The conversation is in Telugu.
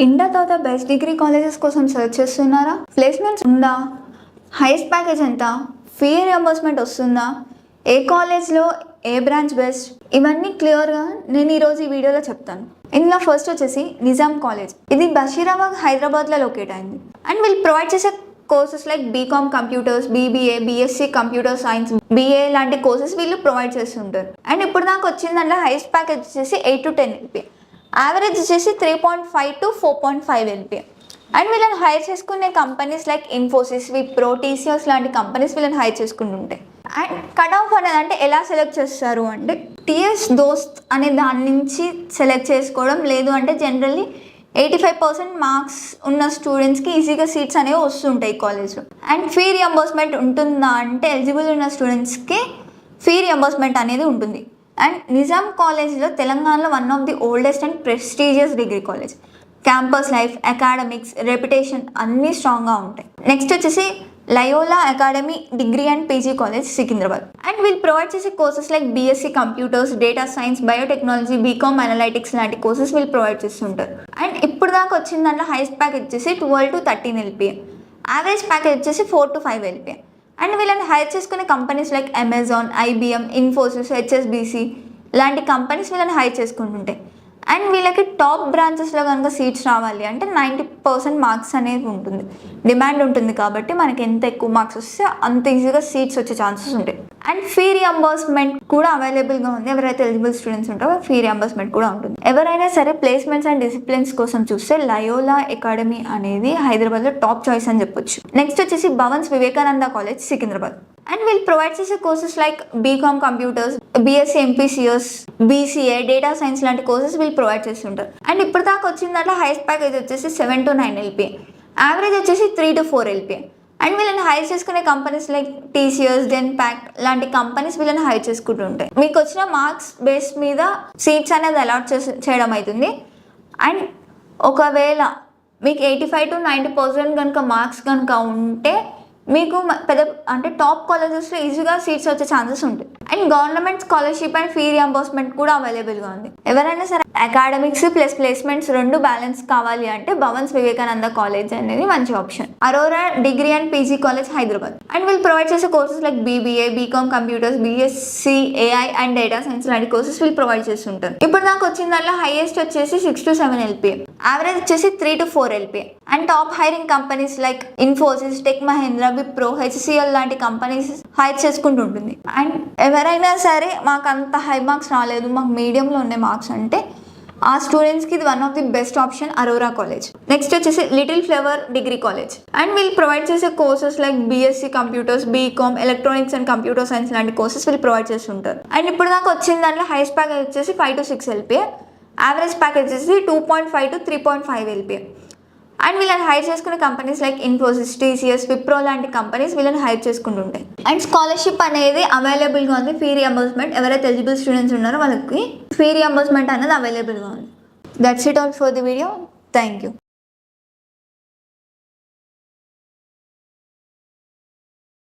ఇండియా తర్వాత బెస్ట్ డిగ్రీ కాలేజెస్ కోసం సెర్చ్ చేస్తున్నారా? ప్లేస్మెంట్స్ ఉందా? హైయెస్ట్ ప్యాకేజ్ ఎంత? ఫీ రియంబర్స్మెంట్ వస్తుందా? ఏ కాలేజ్లో ఏ బ్రాంచ్ బెస్ట్? ఇవన్నీ క్లియర్గా నేను ఈరోజు ఈ వీడియోలో చెప్తాను. ఇందులో ఫస్ట్ వచ్చేసి నిజాం కాలేజ్. ఇది బషీరాబాద్ హైదరాబాద్లో లొకేట్ అయింది అండ్ వీళ్ళు ప్రొవైడ్ చేసే courses like BCom computers, BBA, BSc computer science, BA లాంటి కోర్సెస్ వీళ్ళు ప్రొవైడ్ చేస్తుంటారు. అండ్ ఇప్పుడు దాకా వచ్చిందంటే హైయెస్ట్ ప్యాకేజ్ వచ్చేసి 8 to 10 LPA, యావరేజ్ వచ్చేసి 3.5 to 4.5 LPA. అండ్ వీళ్ళని హైర్ చేసుకునే companies like Infosys, Wipro, TCS లాంటి కంపెనీస్ వీళ్ళని హైర్ చేసుకుంటుంటాయి. అండ్ కట్ ఆఫ్ అనేది అంటే ఎలా సెలెక్ట్ చేస్తారు అంటే టీఎస్ దోస్త్ అనే దాని నుంచి సెలెక్ట్ చేసుకోవడం, లేదు అంటే జనరల్లీ 85% మార్క్స్ ఉన్న స్టూడెంట్స్కి ఈజీగా సీట్స్ అనేవి వస్తుంటాయి కాలేజ్లో. అండ్ ఫీ రియంబర్స్మెంట్ ఉంటుందా అంటే ఎలిజిబుల్ ఉన్న స్టూడెంట్స్కి ఫీ రియంబర్స్మెంట్ అనేది ఉంటుంది. అండ్ నిజాం కాలేజ్లో తెలంగాణలో one of the oldest and prestigious degree college. Campus life, academics, reputation అన్నీ స్ట్రాంగ్గా ఉంటాయి. నెక్స్ట్ వచ్చేసి Loyola academy degree and PG college, Secunderabad. And వీళ్ళు ప్రొవైడ్ చేసే courses like BSc computers, data science, biotechnology, BCom analytics లాంటి కోర్సెస్ వీళ్ళు ప్రొవైడ్ చేస్తుంటారు. అండ్ ఇప్పుడు దాకా వచ్చిన దాంట్లో హైయెస్ట్ ప్యాకేజ్ వచ్చేసి 12 to 13 LPA, యావరేజ్ ప్యాకేజ్ వచ్చేసి 4 to 5 LPA. అండ్ వీళ్ళని హైర్ చేసుకునే companies like Amazon, IBM, Infosys, HSBC లాంటి కంపెనీస్ వీళ్ళని హైర్ చేసుకుంటుంటాయి. అండ్ వీళ్ళకి టాప్ బ్రాంచెస్లో కనుక సీట్స్ రావాలి అంటే 90% మార్క్స్ అనేది ఉంటుంది, డిమాండ్ ఉంటుంది. కాబట్టి మనకి ఎంత ఎక్కువ మార్క్స్ వస్తే అంత ఈజీగా సీట్స్ వచ్చే ఛాన్సెస్ ఉంటాయి. అండ్ ఫీ రియంబర్స్మెంట్ కూడా అవైలబుల్గా ఉంది. ఎవరైతే ఎలిజిబుల్ స్టూడెంట్స్ ఉంటారో ఫీ రియంబర్స్మెంట్ కూడా ఉంటుంది. ఎవరైనా సరే ప్లేస్మెంట్స్ అండ్ డిసిప్లిన్స్ కోసం చూస్తే లయోలా అకాడమీ అనేది హైదరాబాద్లో టాప్ చాయిస్ అని చెప్పొచ్చు. నెక్స్ట్ వచ్చేసి భవన్స్ వివేకానంద కాలేజ్, సికింద్రాబాద్. అండ్ వీళ్ళు ప్రొవైడ్ చేసే courses like BCom computers, BSc MPCS, BCA, data science లాంటి కోర్సెస్ వీళ్ళు ప్రొవైడ్ చేస్తుంటారు. అండ్ ఇప్పుడు దాకా వచ్చిన దాంట్లో హైయెస్ట్ ప్యాకేజ్ వచ్చేసి 7 to 9 LPA, యావరేజ్ వచ్చేసి 3 to 4 LPA. అండ్ వీళ్ళని హైర్ చేసుకునే కంపెనీస్ లైక్ టీసీఎస్, డెన్పాక్ట్ లాంటి కంపెనీస్ వీళ్ళని హైర్ చేసుకుంటూ ఉంటాయి. మీకు వచ్చిన మార్క్స్ బేస్ మీద సీట్స్ అనేది అలాట్ చేయడం అవుతుంది. అండ్ ఒకవేళ మీకు 85 to 90% కనుక మార్క్స్ కనుక ఉంటే మీకు పెద్ద అంటే టాప్ కాలేజెస్లో ఈజీగా సీట్స్ వచ్చే ఛాన్సెస్ ఉంటాయి. And government scholarship and fee reimbursement కూడా అవైలబుల్గా ఉంది. ఎవరైనా సరే అకాడమిక్స్ ప్లస్ ప్లేస్మెంట్స్ రెండు బ్యాలెన్స్ కావాలి అంటే భవన్స్ వివేకానంద కాలేజ్ అనేది మంచి option. Aurora degree and PG college, Hyderabad. And వీళ్ళు ప్రొవైడ్ చేసే courses like BBA, BCom computers, BSc, AI and data science లాంటి కోర్సెస్ వీళ్ళు ప్రొవైడ్ చేస్తుంటారు. ఇప్పుడు నాకు వచ్చిన దాంట్లో హైయెస్ట్ వచ్చేసి 6 to 7 LPA, యావరేజ్ వచ్చేసి 3 to 4 LPA. And top hiring companies like Infosys, Tech Mahindra, Wipro, HCL లాంటి కంపెనీస్ హైర్ చేసుకుంటూ ఉంటుంది. అండ్ ఎవరైనా సరే మాకు అంత హై మార్క్స్ రాలేదు, మాకు మీడియంలో ఉండే మార్క్స్ అంటే ఆ స్టూడెంట్స్కి ఇది one of the best option Aurora college. Next వచ్చేసి little flower degree college. And వీళ్ళు ప్రొవైడ్ చేసే courses like BSc computers, BCom, electronics and computer science లాంటి కోర్సెస్ వీళ్ళు ప్రొవైడ్ చేస్తుంటారు. అండ్ ఇప్పుడు దాకా వచ్చిన దాంట్లో హైయెస్ట్ ప్యాకేజ్ వచ్చేసి 5 to 6 LPA, యావరేజ్ ప్యాకేజ్ వచ్చేసి 2.5 to 3.5 LPA. అండ్ వీళ్ళని హైర్ చేసుకునే companies like Infosys, TCS, Wipro లాంటి కంపెనీస్ వీళ్ళని హైర్ చేసుకుంటుంటాయి. అండ్ స్కాలర్షిప్ అనేది అవైలబుల్గా ఉంది. ఫీ రియంబర్స్మెంట్ ఎవరైతే ఎలిజిబుల్ స్టూడెంట్స్ ఉన్నారో వాళ్ళకి ఫీ రియంబర్స్మెంట్ అనేది అవైలబుల్గా ఉంది. That's it all for the video. Thank you.